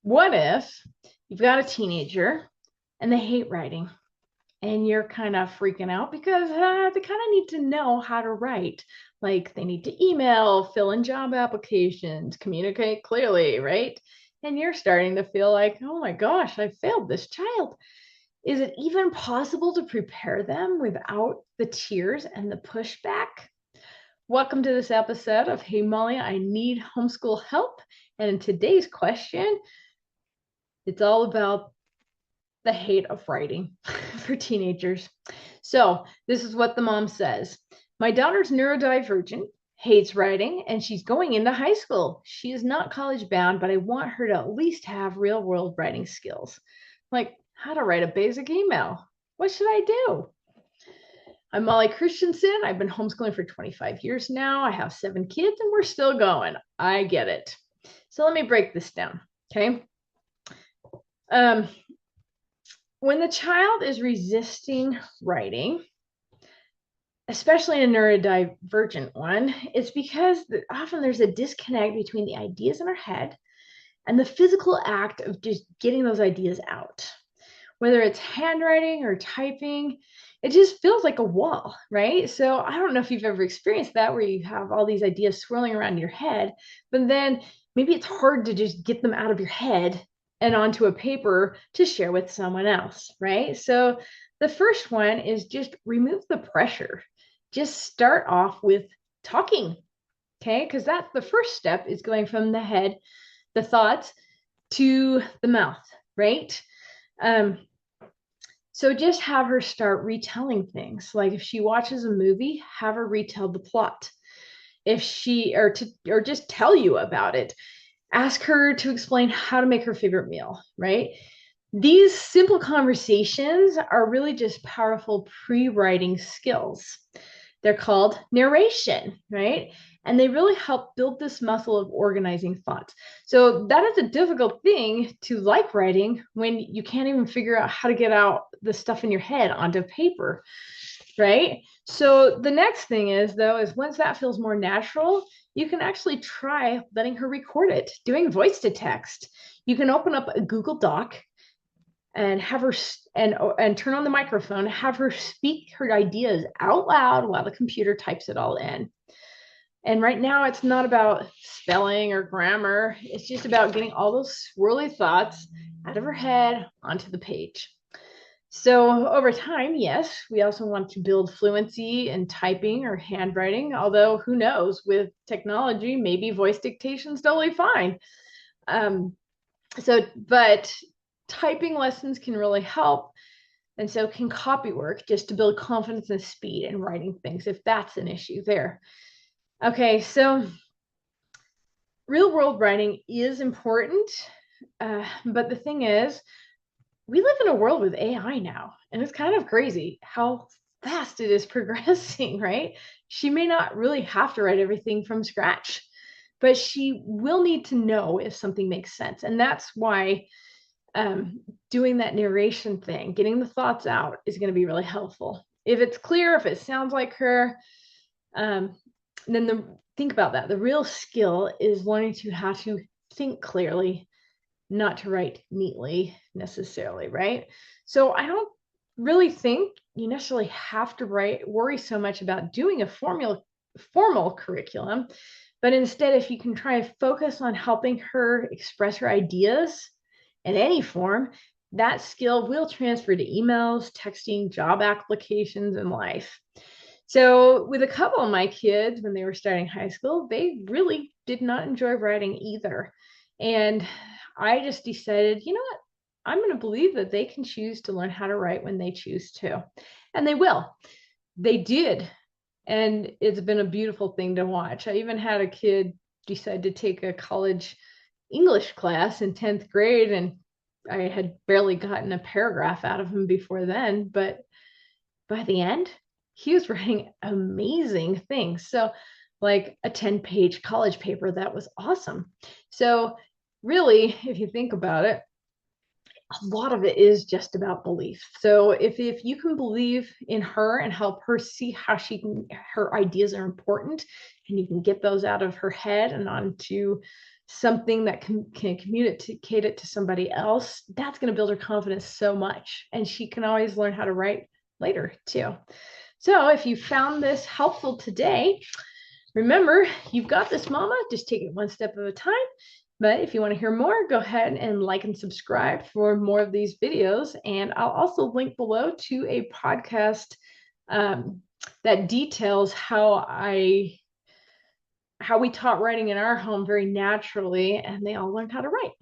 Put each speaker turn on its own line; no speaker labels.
What if you've got a teenager and they hate writing and you're kind of freaking out because they kind of need to know how to write? Like they need to email, fill in job applications, communicate clearly, right? And you're starting to feel like, oh my gosh, I failed this child. Is it even possible to prepare them without the tears and the pushback? Welcome to this episode of Hey Molly, I Need Homeschool Help. And in today's question, it's all about the hate of writing for teenagers. So, this is what the mom says. My daughter's neurodivergent, hates writing, and she's going into high school. She is not college bound, but I want her to at least have real world writing skills, like how to write a basic email. What should I do? I'm Molly Christensen. I've been homeschooling for 25 years now. I have 7 kids and we're still going. I get it. So let me break this down. Okay. Um, when the child is resisting writing, especially a neurodivergent one, it's because often there's a disconnect between the ideas in our head and the physical act of just getting those ideas out. Whether it's handwriting or typing, it just feels like a wall, right? So I don't know if you've ever experienced that where you have all these ideas swirling around your head, but then maybe it's hard to just get them out of your head and onto a paper to share with someone else, right? So the first one is just remove the pressure. Just start off with talking, okay? Because that's the first step is going from the head, the thoughts, to the mouth, right? Um, so just have her start retelling things. Like if she watches a movie, have her retell the plot. If she or just tell you about it, ask her to explain how to make her favorite meal, right? These simple conversations are really just powerful pre-writing skills. They're called narration, right? And they really help build this muscle of organizing thoughts. So that is a difficult thing to like writing when you can't even figure out how to get out the stuff in your head onto paper, right? So the next thing is though, is once that feels more natural, you can actually try letting her record it, doing voice to text. You can open up a Google Doc and have her and turn on the microphone, have her speak her ideas out loud while the computer types it all in. And right now it's not about spelling or grammar, it's just about getting all those swirly thoughts out of her head onto the page. So over time, yes, we also want to build fluency in typing or handwriting, although who knows, with technology, maybe voice dictation is totally fine. um, but typing lessons can really help, and so can copy work, just to build confidence and speed in writing things if that's an issue there. Okay, so real world writing is important, but the thing is, we live in a world with AI now, and it's kind of crazy how fast it is progressing, right? She may not really have to write everything from scratch, but she will need to know if something makes sense. And that's why um, doing that narration thing, getting the thoughts out, is going to be really helpful. If it's clear, if it sounds like her, um, then think about that. The real skill is learning to how to think clearly, not to write neatly necessarily, right? So I don't really think you necessarily have to worry so much about doing a formal curriculum, but instead, if you can try and focus on helping her express her ideas in any form, that skill will transfer to emails, texting, job applications, and life. So, with a couple of my kids, when they were starting high school, they really did not enjoy writing either. And I just decided, you know what? I'm going to believe that they can choose to learn how to write when they choose to. And they will. They did. And it's been a beautiful thing to watch. I even had a kid decide to take a college English class in 10th grade, and I had barely gotten a paragraph out of him before then. But by the end, he was writing amazing things. So, like a 10-page college paper that was awesome. So, really, if you think about it, a lot of it is just about belief. So if you can believe in her and help her see how her ideas are important, and you can get those out of her head and onto something that can communicate it to somebody else, that's going to build her confidence so much. And she can always learn how to write later too. So if you found this helpful today, remember, you've got this, mama. Just take it one step at a time. But if you want to hear more, go ahead and like and subscribe for more of these videos. And I'll also link below to a podcast that details how we taught writing in our home very naturally, and they all learned how to write.